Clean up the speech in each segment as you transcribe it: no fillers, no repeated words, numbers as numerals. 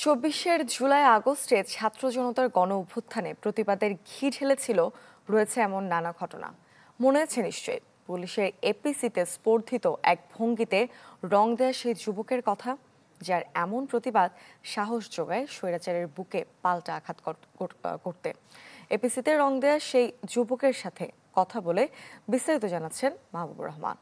চব্বিশের জুলাই আগস্টে ছাত্র জনতার গণ অভ্যুত্থানে প্রতিবাদের ঘি ঢেলেছিল রয়েছে এমন নানা ঘটনা। মনে আছে নিশ্চয়ই পুলিশের এপিসিতে স্পর্ধিত এক ভঙ্গিতে রং দেয়া সেই যুবকের কথা, যার এমন প্রতিবাদ সাহস যোগায় স্বৈরাচারের বুকে পাল্টা আঘাত করতে। এপিসিতে রং দেয়া সেই যুবকের সাথে কথা বলে বিস্তারিত জানাচ্ছেন মাহবুবুর রহমান।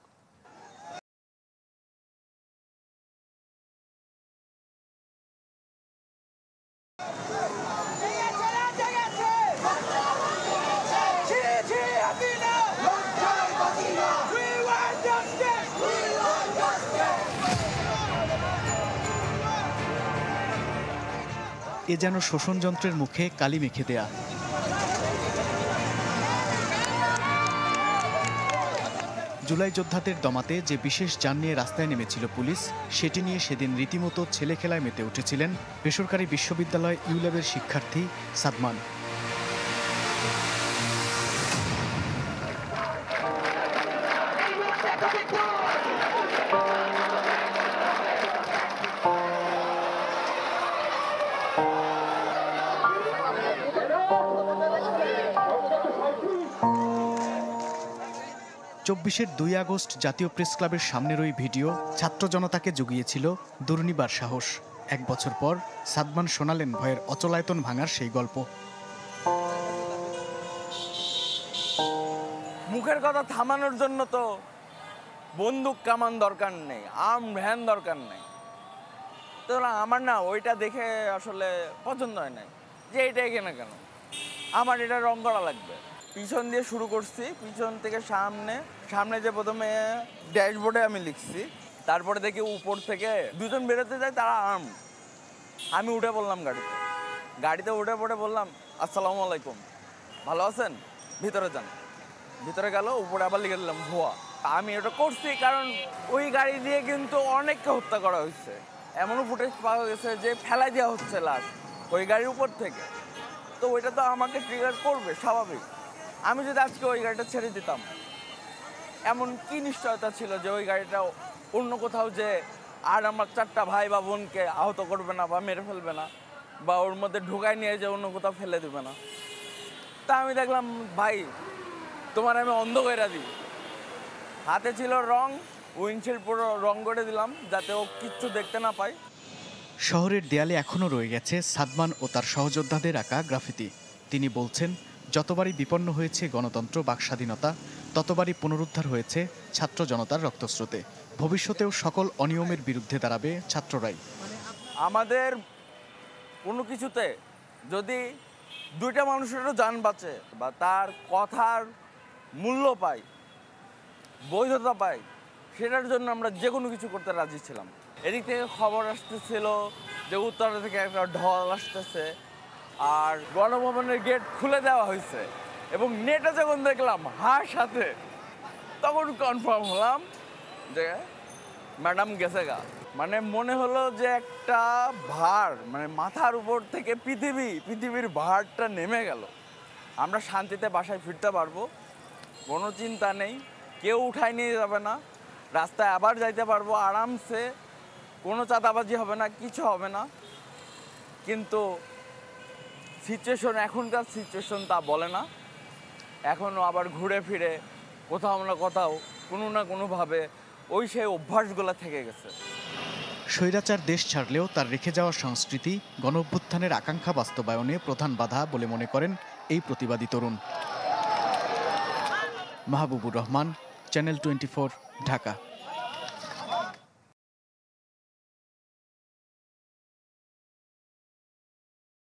এ যেন শোষণযন্ত্রের মুখে কালি মেখে দেয়া। জুলাই যোদ্ধাদের দমাতে যে বিশেষ যান নিয়ে রাস্তায় নেমেছিল পুলিশ, সেটি নিয়ে সেদিন রীতিমতো ছেলে খেলায় মেতে উঠেছিলেন বেসরকারি বিশ্ববিদ্যালয় ইউল্যাবের শিক্ষার্থী সাদমান। চব্বিশের ২ আগস্ট জাতীয় প্রেস ক্লাবের সামনের ওই ভিডিও ছাত্র জনতাকে জুগিয়েছিল দুর্নিবার সাহস। ১ বছর পর সাদমান শোনালেন ভয়ের অচলায়তন ভাঙার সেই গল্প। মুখের কথা থামানোর জন্য তো বন্দুক কামান দরকার নেই, আর্ম ভ্যান দরকার নেই। তো আমার না ওইটা দেখে আসলে পছন্দ হয় নাই যে এইটাই কেন আমার এটা রং করা লাগবে। পিছন দিয়ে শুরু করছি, পিছন থেকে সামনে যে প্রথমে ড্যাশবোর্ডে আমি লিখছি, তারপরে দেখি উপর থেকে দুজন বেরোতে যায়, তারা আর্ম। আমি উঠে পড়লাম গাড়িতে উঠে পড়ে বললাম, আসসালামু আলাইকুম, ভালো আছেন, ভিতরে যান। ভিতরে গেল, উপরে আবার লিখে দিলাম ভুয়া। আমি এটা করছি কারণ ওই গাড়ি দিয়ে কিন্তু অনেককে হত্যা করা হয়েছে। এমনও ফুটেজ পাওয়া গেছে যে ফেলাই দেওয়া হচ্ছে লাশ ওই গাড়ির উপর থেকে। তো ওইটা তো আমাকে ট্রিগার করবে স্বাভাবিক। আমি যদি আজকে ওই গাড়িটা ছেড়ে দিতাম, এমন কি নিশ্চয়তা ছিল যে ওই গাড়িটা অন্য কোথাও যে আর আমার 4টা ভাই বা বোনকে আহত করবে না বা মেরে ফেলবে না বা ওর মধ্যে ঢুকায় নিয়ে যে অন্য কোথাও ফেলে দেবে না। তা আমি দেখলাম, ভাই তোমার আমি অন্ধ করে দিই। হাতে ছিল রং, উইন্ডশিল্ড পুরো রং করে দিলাম যাতে ও কিচ্ছু দেখতে না পায়। শহরের দেয়ালে এখনও রয়ে গেছে সাদমান ও তার সহযোদ্ধাদের আঁকা গ্রাফিতি। তিনি বলছেন, যতবারই বিপন্ন হয়েছে গণতন্ত্র, বাকস্বাধীনতা, ততবারই পুনরুদ্ধার হয়েছে ছাত্র জনতার রক্তস্রোতে। ভবিষ্যতেও সকল অনিয়মের বিরুদ্ধে দাঁড়াবে ছাত্ররাই। আমাদের কোনো কিছুতে যদি 2টা মানুষেরও জান বাঁচে বা তার কথার মূল্য পায়, বৈধতা পায়, সেটার জন্য আমরা যে কোনো কিছু করতে রাজি ছিলাম। এদিক থেকে খবর আসতেছিল যে উত্তরা থেকে একটা ঢল আসতেছে, আর গণভবনের গেট খুলে দেওয়া হয়েছে। এবং নেটে যখন দেখলাম হার সাথে, তখন কনফার্ম হলাম যে ম্যাডাম গেছে গা। মানে মনে হলো যে একটা ভার, মানে মাথার উপর থেকে পৃথিবীর ভারটা নেমে গেল। আমরা শান্তিতে বাসায় ফিরতে পারবো, কোনো চিন্তা নেই, কেউ উঠায় নিয়ে যাবে না, রাস্তায় আবার যাইতে পারবো আরামসে, কোনো চাঁদাবাজি হবে না, কিছু হবে না। কিন্তু সিচুয়েশন, এখনকার সিচুয়েশন তা বলে না। এখনও আবার ঘুরে ফিরে কোথাও না কোথাও কোনো না কোনোভাবে ওই সেই অভ্যাসগুলো থেকে গেছে। স্বৈরাচার দেশ ছাড়লেও তার রেখে যাওয়া সংস্কৃতি গণ অভ্যুত্থানের আকাঙ্ক্ষা বাস্তবায়নে প্রধান বাধা বলে মনে করেন এই প্রতিবাদী তরুণ। মাহবুবুর রহমান, চ্যানেল 24, ঢাকা।